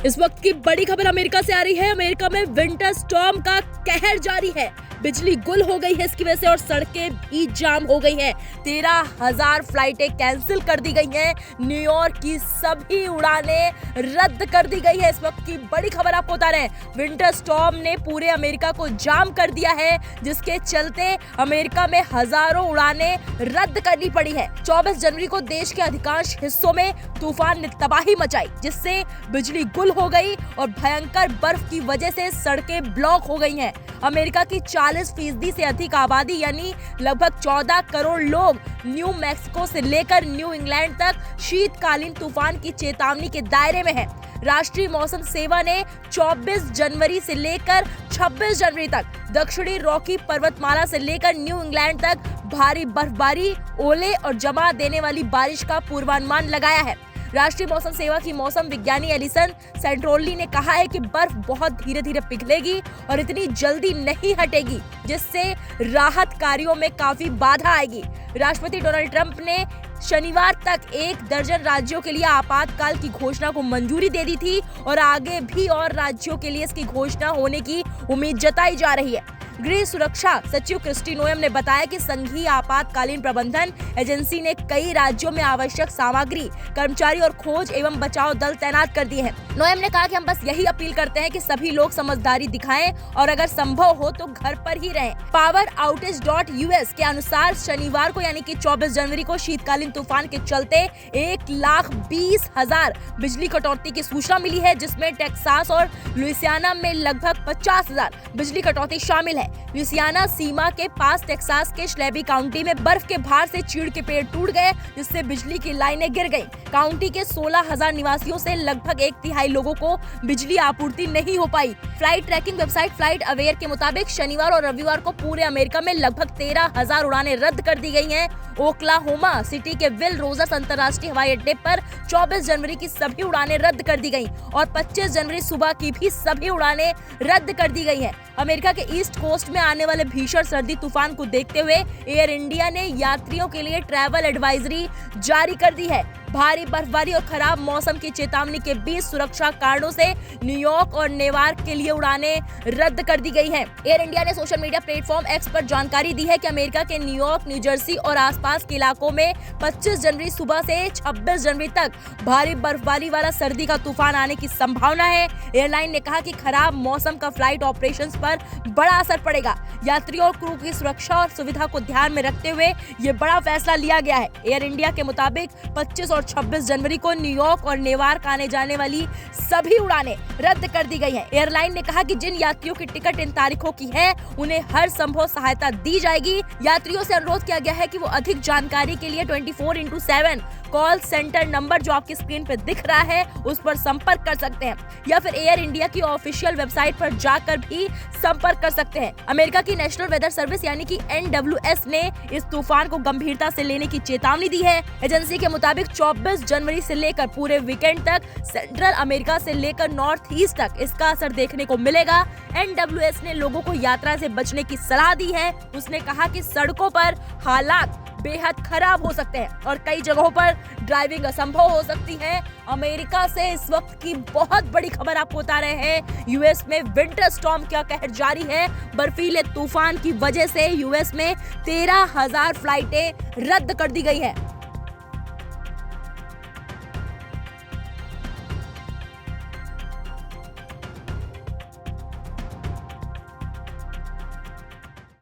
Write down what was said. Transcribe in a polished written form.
इस वक्त की बड़ी खबर अमेरिका से आ रही है। अमेरिका में विंटर स्टॉर्म का कहर जारी है। बिजली गुल हो गई है इसकी वजह से और सड़कें भी जाम हो गई हैं। 13,000 फ्लाइटें कैंसिल कर दी गई हैं। न्यूयॉर्क की सभी उड़ानें रद्द कर दी गई है। इस वक्त की बड़ी खबर आपको बता रहे हैं। विंटर स्टॉर्म ने पूरे अमेरिका को जाम कर दिया है, जिसके चलते अमेरिका में हजारों उड़ानें रद्द करनी पड़ी है। 24 जनवरी को देश के अधिकांश हिस्सों में तूफान ने तबाही मचाई, जिससे बिजली गुल हो गई और भयंकर बर्फ की वजह से सड़कें ब्लॉक हो गई हैं। अमेरिका की 40% से अधिक आबादी यानी लगभग 14 करोड़ लोग न्यू मैक्सिको से लेकर न्यू इंग्लैंड तक शीतकालीन तूफान की चेतावनी के दायरे में है। राष्ट्रीय मौसम सेवा ने 24 जनवरी से लेकर 26 जनवरी तक दक्षिणी रॉकी पर्वतमाला से लेकर न्यू इंग्लैंड तक भारी बर्फबारी, ओले और जमा देने वाली बारिश का पूर्वानुमान लगाया है। राष्ट्रीय मौसम सेवा की मौसम विज्ञानी एलिसन सेंट्रोली ने कहा है कि बर्फ बहुत धीरे धीरे पिघलेगी और इतनी जल्दी नहीं हटेगी, जिससे राहत कार्यों में काफी बाधा आएगी। राष्ट्रपति डोनाल्ड ट्रंप ने शनिवार तक 1 दर्जन राज्यों के लिए आपातकाल की घोषणा को मंजूरी दे दी थी और आगे भी और राज्यों के लिए इसकी घोषणा होने की उम्मीद जताई जा रही है। गृह सुरक्षा सचिव क्रिस्टी नोएम ने बताया कि संघीय आपातकालीन प्रबंधन एजेंसी ने कई राज्यों में आवश्यक सामग्री, कर्मचारी और खोज एवं बचाव दल तैनात कर दिए हैं। नोएम ने कहा कि हम बस यही अपील करते हैं कि सभी लोग समझदारी दिखाएं और अगर संभव हो तो घर पर ही रहें। poweroutage.us के अनुसार शनिवार को यानी कि 24 जनवरी को शीतकालीन तूफान के चलते 1,20,000 बिजली कटौती की सूचना मिली है, जिसमें टेक्सास और लुइसियाना में लगभग 50,000 बिजली कटौती शामिल है। लुइसियाना सीमा के पास टेक्सास के श्लेबी काउंटी में बर्फ के भार से चीड़ के पेड़ टूट गए, जिससे बिजली की लाइनें गिर गईं। काउंटी के 16,000 निवासियों से लगभग 1/3 लोगों को बिजली आपूर्ति नहीं हो पाई। Flight tracking website FlightAware के मुताबिक शनिवार और रविवार को पूरे अमेरिका में लगभग 13,000 उड़ानें रद्द कर दी गई हैं। ओक्लाहोमा सिटी के विल रोजर्स अंतर्राष्ट्रीय हवाई अड्डे पर 24 जनवरी की सभी उड़ानें रद्द कर दी गईं और 25 जनवरी सुबह की भी सभी उड़ानें रद्द कर दी गई हैं। अमेरिका के ईस्ट कोस्ट में आने वाले भीषण सर्दी तूफान को देखते हुए एयर इंडिया ने यात्रियों के लिए ट्रैवल एडवाइजरी जारी कर दी है। भारी बर्फबारी और खराब मौसम की चेतावनी के बीच सुरक्षा कारणों से न्यूयॉर्क और नेवार्क के लिए उड़ानें रद्द कर दी गई हैं। एयर इंडिया ने सोशल मीडिया प्लेटफॉर्म एक्स पर जानकारी दी है कि अमेरिका के न्यूयॉर्क, न्यू जर्सी और आसपास के इलाकों में 25 जनवरी सुबह से 26 जनवरी तक भारी बर्फबारी वाला सर्दी का तूफान आने की संभावना है। एयरलाइन ने कहा कि खराब मौसम का फ्लाइट ऑपरेशंस पर बड़ा असर पड़ेगा। यात्रियों और क्रू की सुरक्षा और सुविधा को ध्यान में रखते हुए ये बड़ा फैसला लिया गया है। एयर इंडिया के मुताबिक 25 और 26 जनवरी को न्यूयॉर्क और नेवार्क आने जाने वाली सभी उड़ानें रद्द कर दी गई हैं। एयरलाइन ने कहा कि जिन यात्रियों की टिकट इन तारीखों की है, उन्हें हर संभव सहायता दी जाएगी। यात्रियों से अनुरोध किया गया है कि वो अधिक जानकारी के लिए 24x7 कॉल सेंटर नंबर जो आपकी स्क्रीन पे दिख रहा है उस पर संपर्क कर सकते हैं या फिर एयर इंडिया की ऑफिशियल वेबसाइट पर जाकर भी संपर्क कर सकते हैं। अमेरिका की नेशनल वेदर सर्विस यानी कि NWS ने इस तूफान को गंभीरता से लेने की चेतावनी दी है। एजेंसी के मुताबिक 24 जनवरी से लेकर पूरे वीकेंड तक सेंट्रल अमेरिका से लेकर नॉर्थ ईस्ट तक इसका असर देखने को मिलेगा। NWS ने लोगों को यात्रा से बचने की सलाह दी है। उसने कहा कि सड़कों पर हालात बेहद खराब हो सकते हैं और कई जगहों पर ड्राइविंग असंभव हो सकती है। अमेरिका से इस वक्त की बहुत बड़ी खबर आपको बता रहे हैं। यूएस में विंटर स्टॉर्म का कहर जारी है। बर्फीले तूफान की वजह से यूएस में 13,000 फ्लाइटें रद्द कर दी गई हैं।